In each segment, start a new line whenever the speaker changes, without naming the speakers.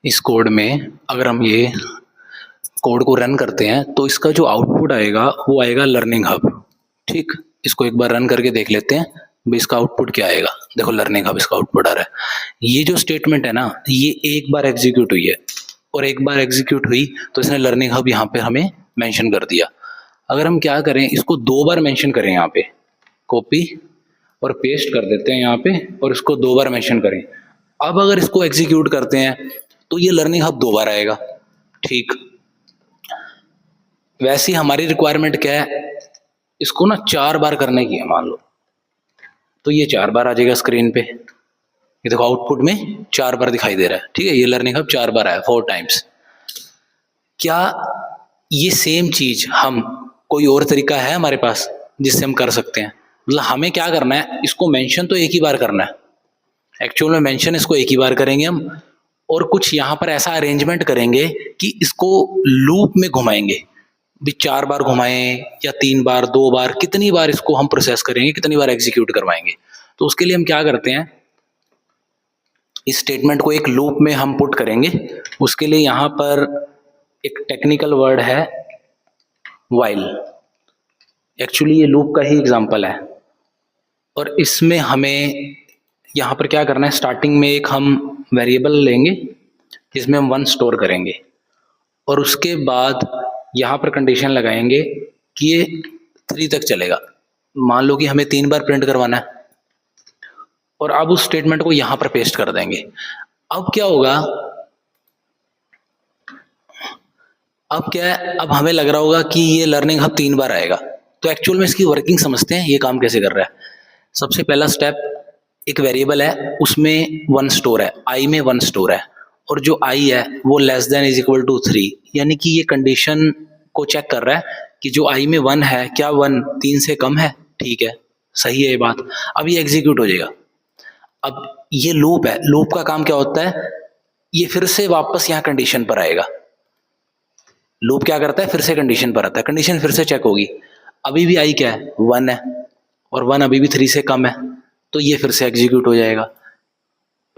इस कोड में अगर हम ये कोड को रन करते हैं तो इसका जो आउटपुट आएगा वो आएगा लर्निंग हब। ठीक, इसको एक बार रन करके देख लेते हैं भी इसका आउटपुट क्या आएगा। देखो लर्निंग हब इसका आउटपुट आ रहा है। ये जो स्टेटमेंट है ना, ये एक बार एग्जीक्यूट हुई है और एक बार एग्जीक्यूट हुई तो इसने लर्निंग हब यहाँ पे हमें मेंशन कर दिया। अगर हम क्या करें, इसको 2 बार मेंशन करें, यहाँ पे कॉपी और पेस्ट कर देते हैं यहाँ पे और इसको 2 बार मेंशन करें। अब अगर इसको एग्जीक्यूट करते हैं तो ये लर्निंग हब 2 बार आएगा। ठीक, वैसे हमारी रिक्वायरमेंट क्या है, इसको ना 4 बार करने की है मान लो, तो ये 4 बार आ जाएगा स्क्रीन पे। ये देखो आउटपुट में 4 बार दिखाई दे रहा है। ठीक है, ये लर्निंग हब 4 बार आया, 4 टाइम्स। क्या ये सेम चीज हम कोई और तरीका है हमारे पास जिससे हम कर सकते हैं? मतलब हमें क्या करना है, इसको मेंशन तो एक ही बार करना है, एक्चुअल में मेंशन इसको एक ही बार करेंगे हम, और कुछ यहाँ पर ऐसा अरेंजमेंट करेंगे कि इसको लूप में घुमाएंगे भी 4 बार घुमाएं या 3 बार, 2 बार, कितनी बार इसको हम प्रोसेस करेंगे, कितनी बार एग्जीक्यूट करवाएंगे। तो उसके लिए हम क्या करते हैं, इस स्टेटमेंट को एक लूप में हम पुट करेंगे। उसके लिए यहाँ पर एक टेक्निकल वर्ड है व्हाइल। एक्चुअली ये लूप का ही एग्जांपल है और इसमें हमें यहाँ पर क्या करना है, स्टार्टिंग में एक हम वेरिएबल लेंगे जिसमें हम 1 स्टोर करेंगे और उसके बाद यहाँ पर कंडीशन लगाएंगे कि ये 3 तक चलेगा। मान लो कि हमें 3 बार प्रिंट करवाना है और अब उस स्टेटमेंट को यहाँ पर पेस्ट कर देंगे। अब क्या होगा, अब क्या है, अब हमें लग रहा होगा कि ये लर्निंग हब 3 बार आएगा। तो एक्चुअल में इसकी वर्किंग समझते हैं, ये काम कैसे कर रहा है। सबसे पहला स्टेप, एक वेरिएबल है उसमें 1 स्टोर है, आई में 1 स्टोर है और जो आई है वो less than is equal to 3, यानी कि ये कंडीशन को चेक कर रहा है कि जो आई में 1 है क्या 1 3 से कम है। ठीक है, सही है ये बात। अब ये एग्जीक्यूट हो जाएगा। अब ये लूप है, लूप का काम क्या होता है, ये फिर से वापस यहाँ कंडीशन पर आएगा। लूप क्या करता है, फिर से कंडीशन पर आता है, कंडीशन फिर से चेक होगी। अभी भी आई क्या है, 1 है और 1 अभी भी 3 से कम है, तो ये फिर से एग्जीक्यूट हो जाएगा।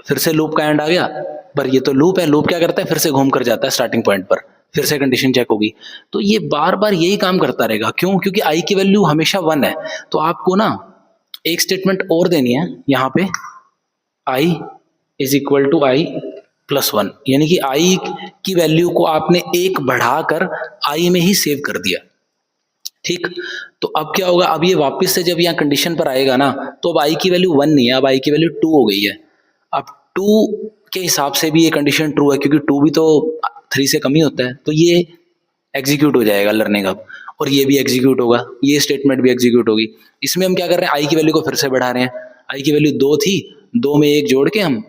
फिर से लूप का एंड आ गया, पर ये तो लूप है, लूप क्या करता है, फिर से घूम कर जाता है स्टार्टिंग पॉइंट पर, फिर से कंडीशन चेक होगी। तो ये बार बार यही काम करता रहेगा। क्यों? क्योंकि आई की वैल्यू हमेशा 1 है। तो आपको ना एक स्टेटमेंट और देनी है यहाँ पे, I is equal to I plus 1, यानी कि आई की वैल्यू को आपने 1 बढ़ाकर आई में ही सेव कर दिया। ठीक, तो अब क्या होगा, अब ये वापस से जब यहाँ कंडीशन पर आएगा ना, तो अब आई की वैल्यू 1 नहीं है, अब आई की वैल्यू 2 हो गई है। अब 2 के हिसाब से भी ये कंडीशन ट्रू है, क्योंकि 2 भी तो 3 से कम ही होता है। तो ये एग्जीक्यूट हो जाएगा लर्निंग हब, और ये भी एग्जीक्यूट होगा, ये स्टेटमेंट भी एग्जीक्यूट होगी। इसमें हम क्या कर रहे हैं, आई की वैल्यू को फिर से बढ़ा रहे हैं। आई की वैल्यू 2 थी, 2 में 1 जोड़ के हम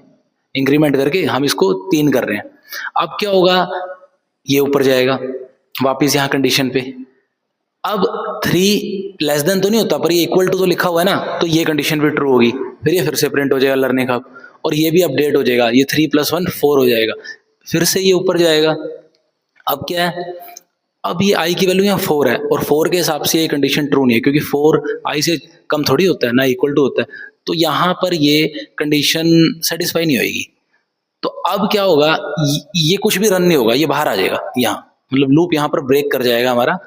इंक्रीमेंट करके हम इसको 3 कर रहे हैं। अब क्या होगा, ये ऊपर जाएगा वापिस यहाँ कंडीशन पे। अब 3 लेस देन तो नहीं होता, पर ये इक्वल टू तो लिखा हुआ है ना, तो ये कंडीशन भी ट्रू होगी। फिर ये फिर से प्रिंट हो जाएगा लर्निंग हब, और ये भी अपडेट हो जाएगा, ये 3 + 1 4 हो जाएगा। फिर से ये ऊपर जाएगा। अब क्या है, अब ये आई की वैल्यू यहाँ 4 है, और 4 के हिसाब से ये कंडीशन ट्रू नहीं है, क्योंकि 4 आई से कम थोड़ी होता है, ना इक्वल टू होता है। तो यहाँ पर ये कंडीशन सेटिस्फाई नहीं होगी। तो अब क्या होगा, ये कुछ भी रन नहीं होगा, ये बाहर आ जाएगा यहाँ, मतलब लूप यहाँ पर ब्रेक कर जाएगा हमारा।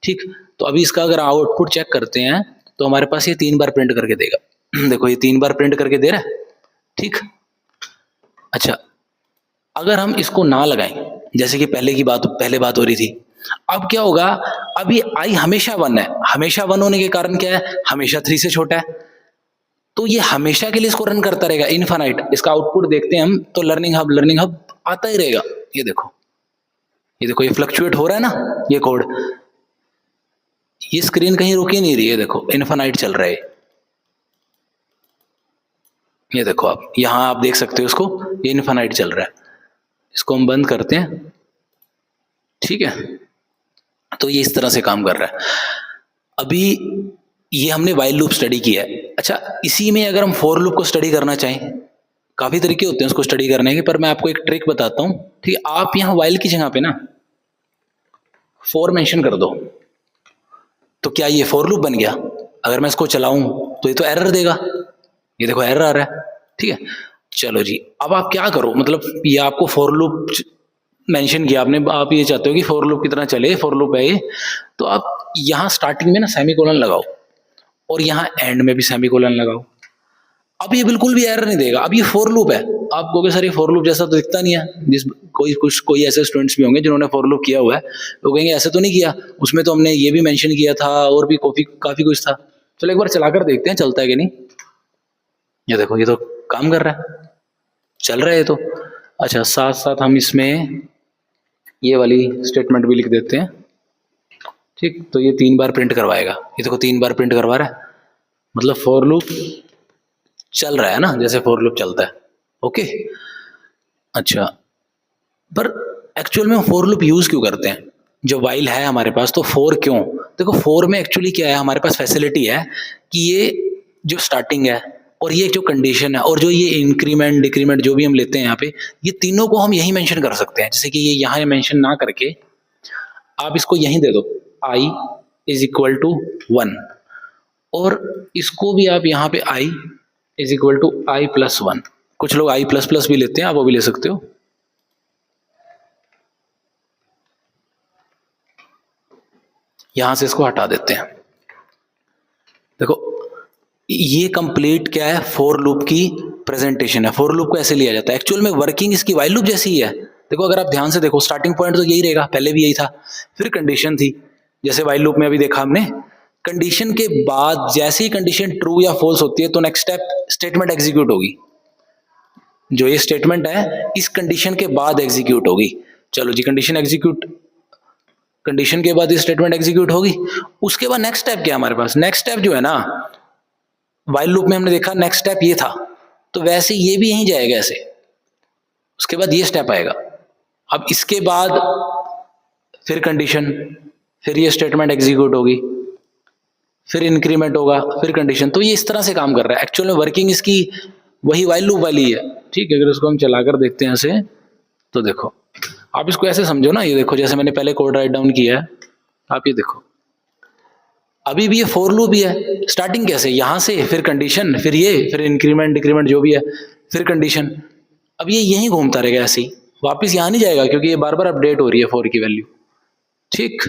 ठीक, तो अभी इसका अगर आउटपुट चेक करते हैं तो हमारे पास ये 3 बार प्रिंट करके देगा। देखो ये 3 बार प्रिंट करके दे रहा है। ठीक, अच्छा अगर हम इसको ना लगाएं, जैसे कि पहले बात हो रही थी, अब क्या होगा, अब ये आई हमेशा 1 है, हमेशा 1 होने के कारण क्या है, हमेशा 3 से छोटा है, तो ये हमेशा के लिए इसको रन करता रहेगा इनफाइनाइट। इसका आउटपुट देखते हैं हम, तो लर्निंग हब आता ही रहेगा। ये देखो ये फ्लक्चुएट हो रहा है ना ये कोड, ये स्क्रीन कहीं रुक ही नहीं रही है, देखो इनफाइनाइट चल रहा है। ये देखो आप यहां आप देख सकते हो इसको, ये इनफाइनाइट चल रहा है। इसको हम बंद करते हैं। ठीक है, तो ये इस तरह से काम कर रहा है। अभी ये हमने व्हाइल लूप स्टडी किया है। अच्छा, इसी में अगर हम फॉर लूप को स्टडी करना चाहें, काफी तरीके होते हैं उसको स्टडी करने के, पर मैं आपको एक ट्रिक बताता हूं। ठीक है, आप यहां व्हाइल की जगह पे ना फॉर मेंशन कर दो, तो क्या ये फॉर लूप बन गया। अगर मैं इसको चलाऊं तो ये तो एरर देगा, ये देखो एरर आ रहा है। ठीक है, चलो जी, अब आप क्या करो, मतलब ये आपको फॉर लूप मेंशन किया आपने, आप ये चाहते हो कि फॉर लूप की तरह चले, फॉर लूप है ये, तो आप यहाँ स्टार्टिंग में ना सेमीकोलन लगाओ और यहाँ एंड में भी सेमीकोलन लगाओ। अब ये बिल्कुल भी एरर नहीं देगा। अब ये फॉर लूप है, आप कहोगे सर ये फॉर लूप जैसा तो दिखता नहीं है। जिस कोई ऐसे स्टूडेंट्स भी होंगे जिन्होंने फॉर लूप किया हुआ है, वो कहेंगे ऐसे तो नहीं किया, उसमें तो हमने ये भी मेंशन किया था और भी काफी कुछ था। चलो एक बार चलाकर देखते हैं चलता है कि नहीं। ये देखो ये तो काम कर रहा है, चल रहा है ये तो। अच्छा, साथ साथ हम इसमें ये वाली स्टेटमेंट भी लिख देते हैं, ठीक। तो ये 3 बार प्रिंट करवाएगा, ये देखो 3 बार प्रिंट करवा रहा है, मतलब फॉर लूप चल रहा है ना, जैसे फॉर लूप चलता है। ओके, अच्छा, पर एक्चुअल में फॉर लूप यूज क्यों करते हैं? जो वाइल है हमारे पास, तो फॉर क्यों? देखो फॉर में एक्चुअली क्या है, हमारे पास फैसिलिटी है कि ये जो स्टार्टिंग है और ये जो कंडीशन है और जो ये इंक्रीमेंट डिक्रीमेंट जो भी हम लेते हैं यहाँ पे, ये तीनों को हम यही मेंशन कर सकते हैं। जैसे कि ये यहाँ मेंशन ना करके आप इसको यहीं दे दो, i इज इक्वल टू 1, और इसको भी आप यहाँ पे i is equal to i plus 1। कुछ लोग i प्लस प्लस भी लेते हैं, आप वो भी ले सकते हो। यहां से इसको हटा देते हैं। देखो ये कंप्लीट क्या है, फॉर लूप की प्रेजेंटेशन है। फॉर लूप को ऐसे लिया जाता है, एक्चुअल में वर्किंग इसकी वाइल लूप जैसी ही है। देखो अगर आप ध्यान से देखो, स्टार्टिंग पॉइंट तो यही रहेगा, पहले भी यही था, फिर कंडीशन थी, जैसे वाइल लूप में अभी देखा हमने। कंडीशन के बाद जैसे ही कंडीशन ट्रू या फॉल्स होती है तो नेक्स्ट स्टेटमेंट एग्जीक्यूट होगी। जो ये स्टेटमेंट है इस कंडीशन के बाद एग्जीक्यूट होगी। चलो जी, कंडीशन के बाद ये स्टेटमेंट एग्जीक्यूट होगी। उसके बाद नेक्स्ट स्टेप क्या है हमारे पास? नेक्स्ट स्टेप जो है ना, वाइल लूप में हमने देखा नेक्स्ट स्टेप ये था, तो वैसे ये भी यहीं जाएगा ऐसे। उसके बाद ये स्टेप आएगा। अब इसके बाद फिर कंडीशन, फिर ये स्टेटमेंट एग्जीक्यूट होगी, फिर इंक्रीमेंट होगा, फिर कंडीशन। तो ये इस तरह से काम कर रहा है। एक्चुअल में वर्किंग इसकी वही वाइल लूप वाली है, ठीक है। अगर इसको हम चलाकर देखते हैं ऐसे, तो देखो आप इसको ऐसे समझो ना, ये देखो जैसे मैंने पहले कोड राइट डाउन किया है, आप ये देखो अभी भी ये फॉर लूप ही है। स्टार्टिंग कैसे, यहां से, फिर कंडीशन, फिर ये, फिर इंक्रीमेंट डिक्रीमेंट जो भी है, फिर कंडीशन। अब ये यहीं घूमता रहेगा ऐसे ही, वापस यहां नहीं जाएगा, क्योंकि ये बार बार अपडेट हो रही है फॉर की वैल्यू, ठीक।